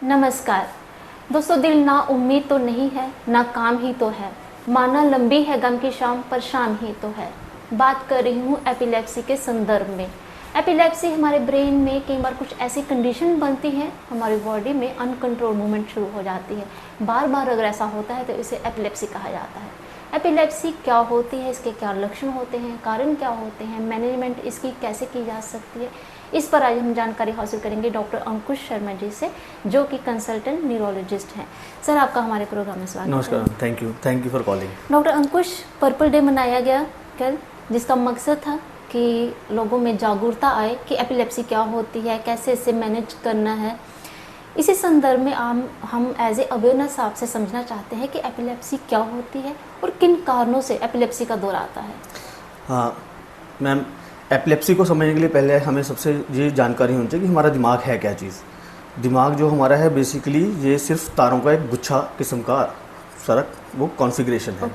नमस्कार दोस्तों, दिल ना उम्मीद तो नहीं है ना काम ही तो है, माना लंबी है गम की शाम पर शाम ही तो है। बात कर रही हूँ एपिलेप्सी के संदर्भ में। एपिलेप्सी हमारे ब्रेन में कई बार कुछ ऐसी कंडीशन बनती है, हमारी बॉडी में अनकंट्रोल मूवमेंट शुरू हो जाती है। बार बार अगर ऐसा होता है तो इसे एपिलेप्सी कहा जाता है। एपिलेप्सी क्या होती है, इसके क्या लक्षण होते हैं, कारण क्या होते हैं, मैनेजमेंट इसकी कैसे की जा सकती है, इस पर आज हम जानकारी हासिल करेंगे डॉक्टर अंकुश शर्मा जी से, जो कि कंसल्टेंट न्यूरोलॉजिस्ट हैं। सर, आपका हमारे प्रोग्राम में स्वागत है। नमस्कार, thank you for calling. Doctor Ankush, purple day मनाया गया कल, जिसका मकसद था कि लोगों में जागरूकता आए कि एपिलेप्सी क्या होती है, कैसे इसे मैनेज करना है। इसी संदर्भ में हम एज ए अवेयरनेस आपसे समझना चाहते हैं कि एपिलेप्सी क्या होती है और किन कारणों से एपिलेप्सी का दौर आता है। हाँ मैम, एपिलेप्सी को समझने के लिए पहले हमें सबसे ये जानकारी होनी चाहिए कि हमारा दिमाग है क्या चीज़। दिमाग जो हमारा है बेसिकली ये सिर्फ तारों का एक गुच्छा किस्म का वो कॉन्फ़िगरेशन है।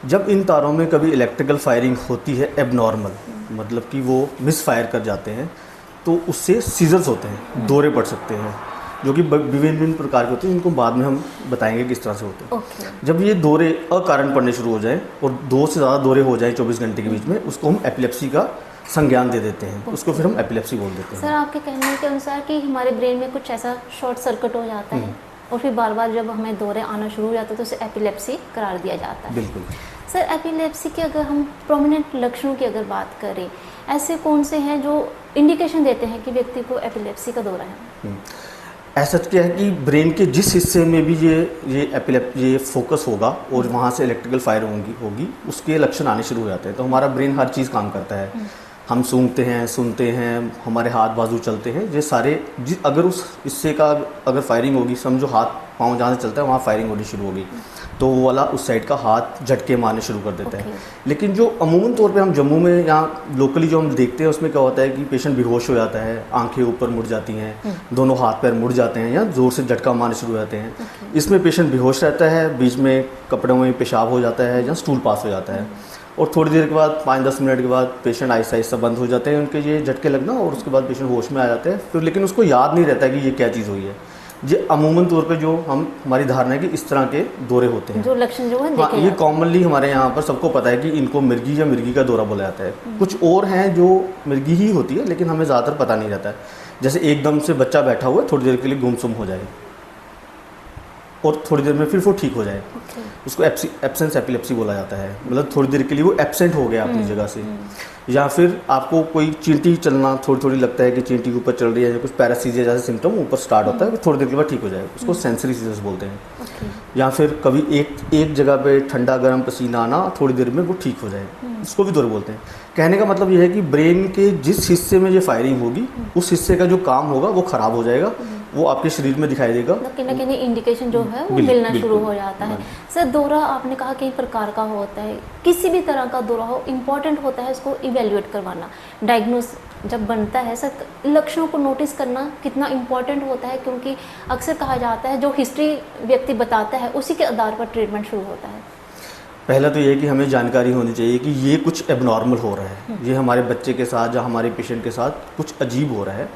जब इन तारों में कभी इलेक्ट्रिकल फायरिंग होती है एबनॉर्मल, मतलब कि वो मिस फायर कर जाते हैं, तो उससे सीजर्स होते हैं, दौरे पड़ सकते हैं, जो कि विभिन्न प्रकार के होते हैं, इनको बाद में हम बताएंगे किस तरह से होते हैं। जब ये दौरे अकारण पड़ने शुरू हो जाएं और 2 से ज़्यादा दौरे हो जाएं 24 घंटे के बीच में, उसको हम एपिलेप्सी का संज्ञान दे देते हैं। उसको फिर हम एपिलेप्सी बोल देते हैं। सर, आपके कहने के अनुसार कि हमारे ब्रेन में कुछ ऐसा शॉर्ट सर्किट हो जाता है और फिर बार बार जब हमें दौरे आना शुरू हो जाता है तो उसे एपिलेप्सी करार दिया जाता है। बिल्कुल सर, एपिलेप्सी के अगर हम प्रोमिनेंट लक्षणों की अगर बात करें, ऐसे कौन से हैं जो इंडिकेशन देते हैं कि व्यक्ति को एपिलेप्सी का दौरा है? ऐसा क्या है कि ब्रेन के जिस हिस्से में भी ये फोकस होगा और वहाँ से इलेक्ट्रिकल फायर होगी उसके लक्षण आने शुरू हो जाते हैं। तो हमारा ब्रेन हर चीज़ काम करता है, हम सूंघते हैं, सुनते हैं, हमारे हाथ बाजू चलते हैं, ये सारे अगर उस हिस्से का अगर फायरिंग होगी, समझो हाथ पाँव जहाँ से चलता है वहाँ फायरिंग होनी शुरू होगी, तो वो वाला उस साइड का हाथ झटके मारने शुरू कर देता है। लेकिन जो अमूमन तौर पे हम जम्मू में यहाँ लोकली जो हम देखते हैं उसमें क्या होता है कि पेशेंट बेहोश हो जाता है, आंखें ऊपर मुड़ जाती हैं, दोनों हाथ पैर मुड़ जाते हैं या ज़ोर से झटका मारने शुरू हो जाते हैं। इसमें पेशेंट बेहोश रहता है, बीच में कपड़ों में पेशाब हो जाता है या स्टूल पास हो जाता है, और थोड़ी देर के बाद 5-10 मिनट के बाद पेशेंट आहिस्ता आहिस्ता बंद हो जाते हैं उनके ये झटके लगना, और उसके बाद पेशेंट होश में आ जाते हैं फिर, लेकिन उसको याद नहीं रहता कि ये क्या चीज़ हुई है। ये अमूमन तौर पे जो हमारी धारणा है कि इस तरह के दौरे होते हैं, जो लक्षण जो है हाँ, ये कॉमनली हमारे यहाँ पर सबको पता है कि इनको मिर्गी या मिर्गी का दौरा बोला जाता है। कुछ और हैं जो मिर्गी ही होती है, लेकिन हमें ज़्यादातर पता नहीं रहता है। जैसे एकदम से बच्चा बैठा हुआ है, थोड़ी देर के लिए गुमसुम हो जाए और थोड़ी देर में फिर वो ठीक हो जाए, उसको एब्सेंस एपिलेप्सी बोला जाता है। मतलब थोड़ी देर के लिए वो एब्सेंट हो गया अपनी जगह से। या फिर आपको कोई चींटी चलना थोड़ी लगता है कि चींटी के ऊपर चल रही है, या कुछ पैरासीजिया जैसे सिम्टम ऊपर स्टार्ट होता है, थोड़ी देर के बाद ठीक हो जाए, उसको सेंसरी सीजर्स बोलते हैं। या फिर कभी एक जगह पे ठंडा गर्म पसीना आना, थोड़ी देर में वो ठीक हो जाए, उसको भी दौरे बोलते हैं। कहने का मतलब ये है कि ब्रेन के जिस हिस्से में ये फायरिंग होगी उस हिस्से का जो काम होगा वो ख़राब हो जाएगा, वो आपके शरीर में दिखाई देगा। कहीं ना कहीं इंडिकेशन जो है वो मिलना शुरू हो जाता है। सर, दौरा आपने कहा कई प्रकार का होता है, किसी भी तरह का दौरा हो, इम्पॉर्टेंट होता है इसको इवेल्युएट करवाना, डायग्नोस जब बनता है। सर, लक्षणों को नोटिस करना कितना इम्पॉर्टेंट होता है, क्योंकि अक्सर कहा जाता है जो हिस्ट्री व्यक्ति बताता है उसी के आधार पर ट्रीटमेंट शुरू होता है। पहला तो ये कि हमें जानकारी होनी चाहिए कि ये कुछ एबनॉर्मल हो रहा है, ये हमारे बच्चे के साथ या हमारे पेशेंट के साथ कुछ अजीब हो रहा है,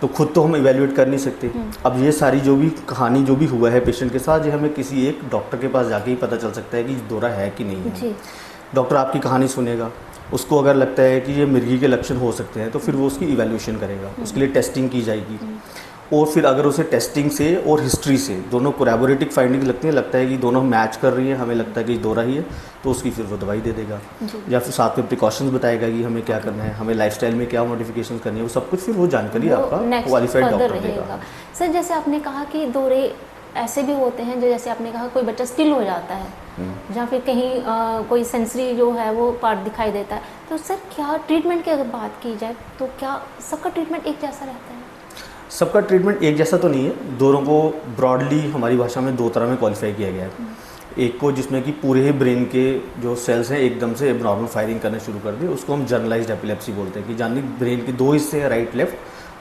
तो खुद तो हम इवेल्युएट कर नहीं सकते। अब ये सारी जो भी कहानी जो भी हुआ है पेशेंट के साथ, ये हमें किसी एक डॉक्टर के पास जाके ही पता चल सकता है कि दौरा है कि नहीं है। डॉक्टर आपकी कहानी सुनेगा, उसको अगर लगता है कि ये मिर्गी के लक्षण हो सकते हैं तो फिर वो उसकी इवैल्यूएशन करेगा, उसके लिए टेस्टिंग की जाएगी, और फिर अगर उसे टेस्टिंग से और हिस्ट्री से दोनों कोलैबोरेटिव फाइंडिंग लगता है कि दोनों मैच कर रही है, हमें लगता है कि दौरा ही है, तो उसकी फिर वो दवाई दे देगा, या फिर साथ में प्रिकॉशंस बताएगा कि हमें क्या करना है, हमें लाइफस्टाइल में क्या मॉडिफिकेशन करनी है, वो सब कुछ फिर वो जानकारी आपका क्वालिफाइड डॉक्टर देगा। सर, जैसे आपने कहा कि दौरे ऐसे भी होते हैं जो, जैसे आपने कहा कोई बच्चा स्टिल हो जाता है या फिर कहीं कोई सेंसरी जो है वो पार्ट दिखाई देता है, तो सर क्या ट्रीटमेंट की अगर बात की जाए तो क्या सबका ट्रीटमेंट एक जैसा रहता है? सबका ट्रीटमेंट एक जैसा तो नहीं है। दौरों को ब्रॉडली हमारी भाषा में 2 तरह में क्वालिफाई किया गया है। एक को जिसमें कि पूरे ही ब्रेन के जो सेल्स हैं एकदम से एबनॉर्मल फायरिंग करने शुरू कर दी, उसको हम जनरलाइज्ड एपिलेप्सी बोलते हैं, कि जानी ब्रेन के 2 हिस्से हैं, राइट लेफ्ट,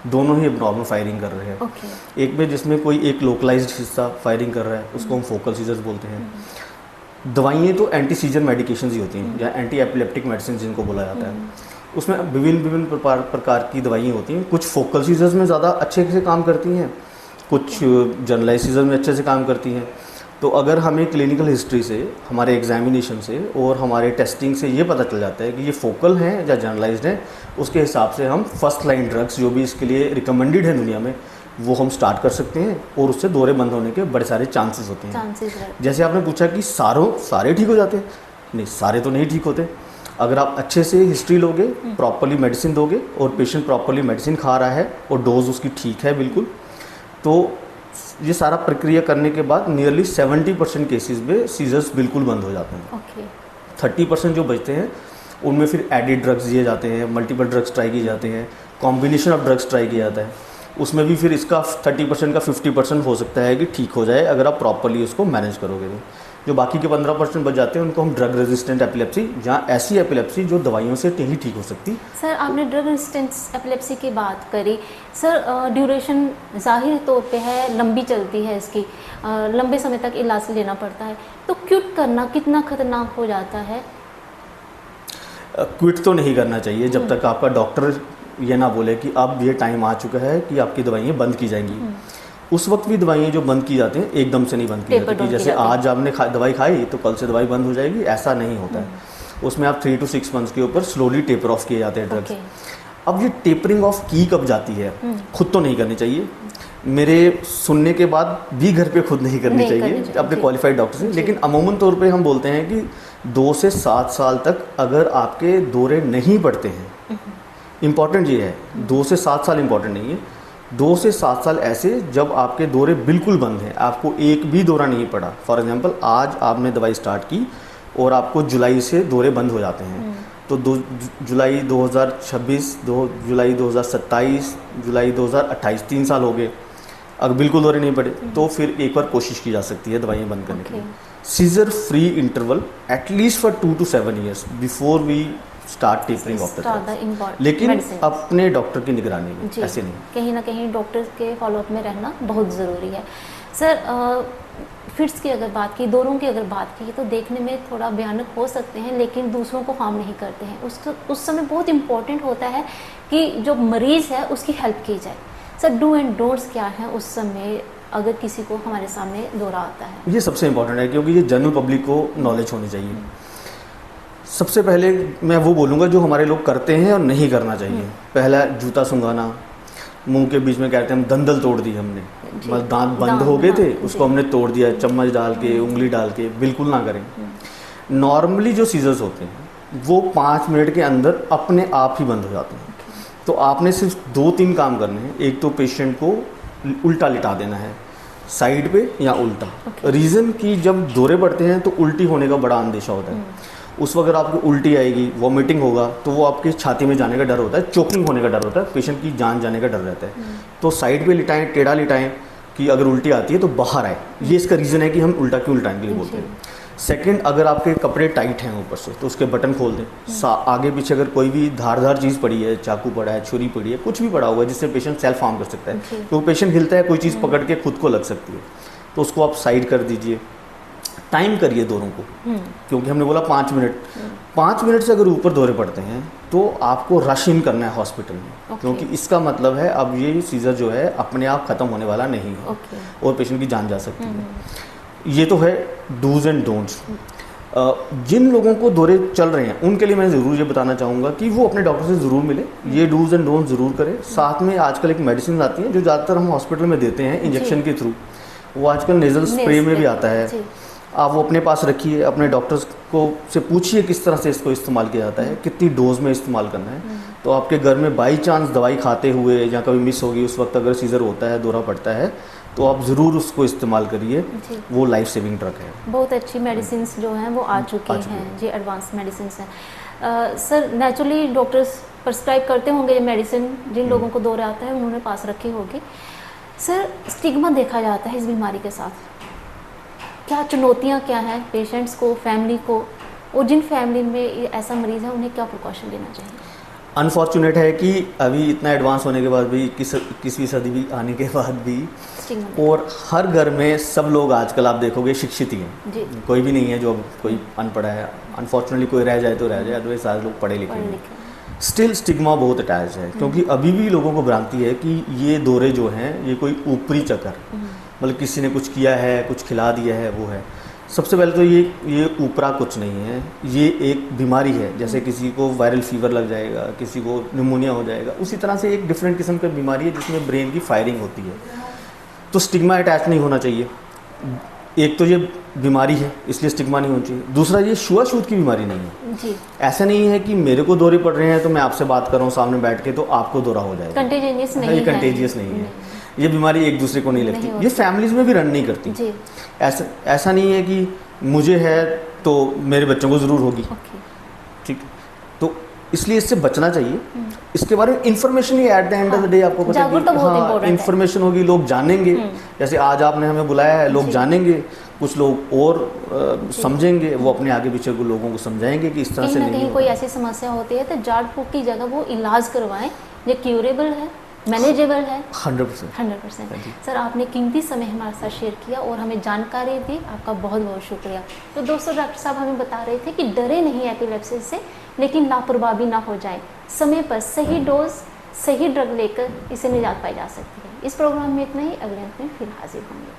दोनों ही एबनॉर्मल फायरिंग कर रहे हैं। एक में जिसमें कोई एक लोकलाइज्ड हिस्सा फायरिंग कर रहा है, उसको हम फोकल सीजर्स बोलते हैं। दवाइयाँ तो एंटी सीजर मेडिकेशंस ही होती हैं, या एंटी एपिलेप्टिक मेडिसिन जिनको बोला जाता है। उसमें विभिन्न प्रकार की दवाइयाँ होती हैं। कुछ फोकल सीजर्स में ज़्यादा अच्छे से काम करती हैं कुछ जनरलाइज सीजर में अच्छे से काम करती हैं। तो अगर हमें क्लिनिकल हिस्ट्री से, हमारे एग्जामिनेशन से और हमारे टेस्टिंग से ये पता चल जाता है कि ये फोकल हैं या जनरलाइज्ड हैं, उसके हिसाब से हम फर्स्ट लाइन ड्रग्स जो भी इसके लिए रिकमेंडेड है दुनिया में, वो हम स्टार्ट कर सकते हैं और उससे दौरे बंद होने के बड़े सारे चांसेस होते हैं। जैसे आपने पूछा कि सारे ठीक हो जाते हैं, नहीं, सारे तो नहीं ठीक होते। अगर आप अच्छे से हिस्ट्री लोगे, प्रॉपरली मेडिसिन दोगे और पेशेंट प्रॉपरली मेडिसिन खा रहा है और डोज उसकी ठीक है बिल्कुल, तो ये सारा प्रक्रिया करने के बाद नियरली 70% केसेस में सीजर्स बिल्कुल बंद हो जाते हैं। 30% जो बचते हैं उनमें फिर एडिड ड्रग्स दिए जाते हैं, मल्टीपल ड्रग्स ट्राई किए जाते हैं, कॉम्बिनेशन ऑफ ड्रग्स ट्राई किया जाता है। उसमें भी फिर इसका 30% का 50% हो सकता है कि ठीक हो जाए अगर आप प्रॉपरली उसको मैनेज करोगे। तो जो बाकी के 15% बच जाते हैं उनको हम ड्रग रेजिस्टेंट एपिलेप्सी, जहाँ ऐसी एपिलेप्सी जो दवाइयों से नहीं ठीक हो सकती। सर आपने ड्रग रेजिस्टेंट एपिलेप्सी की बात करी, सर ड्यूरेशन जाहिर तौर पे है लंबी चलती है इसकी, लंबे समय तक इलाज लेना पड़ता है, तो क्विट करना कितना खतरनाक हो जाता है? क्विट तो नहीं करना चाहिए जब तक आपका डॉक्टर ये ना बोले कि अब ये टाइम आ चुका है कि आपकी दवाइयाँ बंद की जाएंगी। उस वक्त भी दवाइयाँ जो बंद की जाती हैं एकदम से नहीं बंद की जाती कि जैसे आज आपने दवाई खाई तो कल से दवाई बंद हो जाएगी, ऐसा नहीं होता है। उसमें आप 3 to 6 मंथ्स के ऊपर स्लोली टेपर ऑफ किए जाते हैं ड्रग्स। अब ये टेपरिंग ऑफ की कब जाती है, खुद तो नहीं करनी चाहिए, मेरे सुनने के बाद भी घर पे खुद नहीं करनी चाहिए अपने क्वालिफाइड डॉक्टर से, लेकिन अमूमन तौर पे हम बोलते हैं कि 2 से 7 साल तक अगर आपके दौरे नहीं पड़ते हैं, इम्पॉर्टेंट ये है 2 से 7 साल इम्पॉर्टेंट नहीं है, 2 से 7 साल ऐसे जब आपके दौरे बिल्कुल बंद हैं, आपको एक भी दौरा नहीं पड़ा। फॉर एग्जांपल आज आपने दवाई स्टार्ट की और आपको जुलाई से दौरे बंद हो जाते हैं, तो जुलाई 2026, जुलाई 2027, जुलाई 2028, 3 साल हो गए, अगर बिल्कुल दौरे नहीं पड़े तो फिर एक बार कोशिश की जा सकती है दवाइयाँ बंद करने के लिए। Seizure free interval at least for 2 to 7 years before we start tapering off the drug, लेकिन अपने डॉक्टर की निगरानी में, ऐसे नहीं। कहीं ना कहीं डॉक्टर के फॉलोअप में रहना बहुत ज़रूरी है। सर फिट्स की अगर बात की, दौरों की अगर बात की, तो देखने में थोड़ा भयानक हो सकते हैं लेकिन दूसरों को हार्म नहीं करते हैं। उस समय बहुत इम्पोर्टेंट होता है कि जो मरीज़ है उसकी हेल्प की जाए। सर डू एंड डोंट्स क्या हैं उस समय अगर किसी को हमारे सामने दौरा आता है? ये सबसे इम्पोर्टेंट है क्योंकि ये जनरल पब्लिक को नॉलेज होनी चाहिए। सबसे पहले मैं वो बोलूँगा जो हमारे लोग करते हैं और नहीं करना चाहिए। पहला, जूता सूंघाना, मुंह के बीच में कहते हैं हम दंदल तोड़ दी हमने, मतलब दांत बंद हो गए थे उसको हमने तोड़ दिया चम्मच डाल के, उंगली डाल के, बिल्कुल ना करें। नॉर्मली जो सीजर्स होते हैं वो 5 मिनट के अंदर अपने आप ही बंद हो जाते हैं। तो आपने सिर्फ 2-3 काम करने हैं। एक तो पेशेंट को उल्टा लिटा देना है, साइड पे या उल्टा। रीज़न कि जब दौरे पड़ते हैं तो उल्टी होने का बड़ा अंदेशा होता है। उस वक्त अगर आपको उल्टी आएगी, वॉमिटिंग होगा, तो वो आपकी छाती में जाने का डर होता है, चोकिंग होने का डर होता है, पेशेंट की जान जाने का डर रहता है। तो साइड पे लिटाएं, टेढ़ा लिटाएं कि अगर उल्टी आती है तो बाहर आए। ये इसका रीज़न है कि हम उल्टा क्यों लिटाने के लिए बोलते हैं। सेकंड, अगर आपके कपड़े टाइट हैं ऊपर से तो उसके बटन खोल दें। आगे पीछे अगर कोई भी धारदार चीज़ पड़ी है, चाकू पड़ा है, छुरी पड़ी है, कुछ भी पड़ा हुआ है जिससे पेशेंट सेल्फ हार्म कर सकता है, तो पेशेंट हिलता है, कोई चीज़ पकड़ के खुद को लग सकती है, तो उसको आप साइड कर दीजिए। टाइम करिए दौरों को, क्योंकि हमने बोला 5 मिनट। 5 मिनट से अगर ऊपर दौरे पड़ते हैं तो आपको रश इन करना है हॉस्पिटल में, क्योंकि इसका मतलब है अब ये सीजर जो है अपने आप ख़त्म होने वाला नहीं है और पेशेंट की जान जा सकती है। ये तो है डूज एंड डोंट्स। जिन लोगों को दौरे चल रहे हैं उनके लिए मैं ज़रूर ये बताना चाहूँगा कि वो अपने डॉक्टर से ज़रूर मिले, ये डूज एंड डोंट्स ज़रूर करें। साथ में आजकल एक मेडिसिन आती है जो ज़्यादातर हम हॉस्पिटल में देते हैं इंजेक्शन के थ्रू, वो आजकल नेज़ल स्प्रे में भी आता है। आप वो अपने पास रखिए, अपने डॉक्टर्स को से पूछिए किस तरह से इसको इस्तेमाल किया जाता है, कितनी डोज में इस्तेमाल करना है। तो आपके घर में बाई चांस दवाई खाते हुए या कभी मिस होगी उस वक्त अगर सीजर होता है, दौरा पड़ता है, तो आप ज़रूर उसको इस्तेमाल करिए, वो लाइफ सेविंग ड्रग है। बहुत अच्छी मेडिसिन जो हैं वो आ चुकी हैं जी, एडवांस मेडिसिन हैं। सर नेचुरली डॉक्टर्स प्रिस्क्राइब करते होंगे ये मेडिसिन, जिन लोगों को दौरा आता है उन्होंने पास रखी होगी। सर स्टिग्मा देखा जाता है इस बीमारी के साथ, क्या चुनौतियाँ क्या हैं पेशेंट्स को, फैमिली को, और जिन फैमिली में ऐसा मरीज़ है उन्हें क्या प्रिकॉशन लेना चाहिए? अनफॉर्चुनेट है कि अभी इतना एडवांस होने के बाद भी, 21वीं सदी भी आने के बाद भी, और हर घर में सब लोग आजकल आप देखोगे शिक्षित ही हैं, कोई भी नहीं है जो कोई अनपढ़ा है। अनफॉर्चुनेटली कोई रह जाए तो रह जाए, अदरवाइज सारे लोग पढ़े लिखे हैं। स्टिल स्टिग्मा बहुत अटैच है, क्योंकि अभी भी लोगों को भ्रांति है कि ये दौरे जो हैं ये कोई ऊपरी चक्कर, मतलब किसी ने कुछ किया है, कुछ खिला दिया है, वो है। सबसे पहले तो ये ऊपरा कुछ नहीं है, ये एक बीमारी है। जैसे किसी को वायरल फीवर लग जाएगा, किसी को निमोनिया हो जाएगा, उसी तरह से एक डिफरेंट किस्म की बीमारी है जिसमें ब्रेन की फायरिंग होती है। तो स्टिग्मा अटैच नहीं होना चाहिए। एक तो ये बीमारी है इसलिए स्टिग्मा नहीं होना चाहिए। दूसरा, ये छुआछूत की बीमारी नहीं है जी। ऐसा नहीं है कि मेरे को दौरे पड़ रहे हैं तो मैं आपसे बात कर रहा हूँ सामने बैठ के तो आपको दौरा हो जाएगा। कंटेजियस नहीं ये है, कंटेजियस नहीं है। ये बीमारी एक दूसरे को नहीं लगती, ये फैमिलीज में भी रन नहीं करती। जी। ऐसा नहीं है कि मुझे है तो मेरे बच्चों को ज़रूर होगी। ठीक, तो इसलिए इससे बचना चाहिए। इसके बारे में information he at the end of the day आपको पता है कि इन्फॉर्मेशन होगी, लोग जानेंगे। जैसे आज आपने हमें बुलाया है, लोग जानेंगे, कुछ लोग और समझेंगे, वो अपने आगे पीछे को लोगों को समझाएंगे कि इस तरह से नहीं कहीं कोई ऐसी समस्या होती है तो झाड़ फूक की जगह वो इलाज करवाएं, ये क्यूरेबल है, मैनेजेबल है। 100%। सर, आपने कीमती समय हमारे साथ शेयर किया और हमें जानकारी दी, आपका बहुत बहुत शुक्रिया। तो दोस्तों, डॉक्टर साहब हमें बता रहे थे कि डरे नहीं एपिलेप्सी से, लेकिन लापरवाही ना हो जाए, समय पर सही डोज, सही ड्रग लेकर इसे निजात पाई जा सकती है। इस प्रोग्राम में इतना ही, अगले अंक में फिर हाजिर होंगे।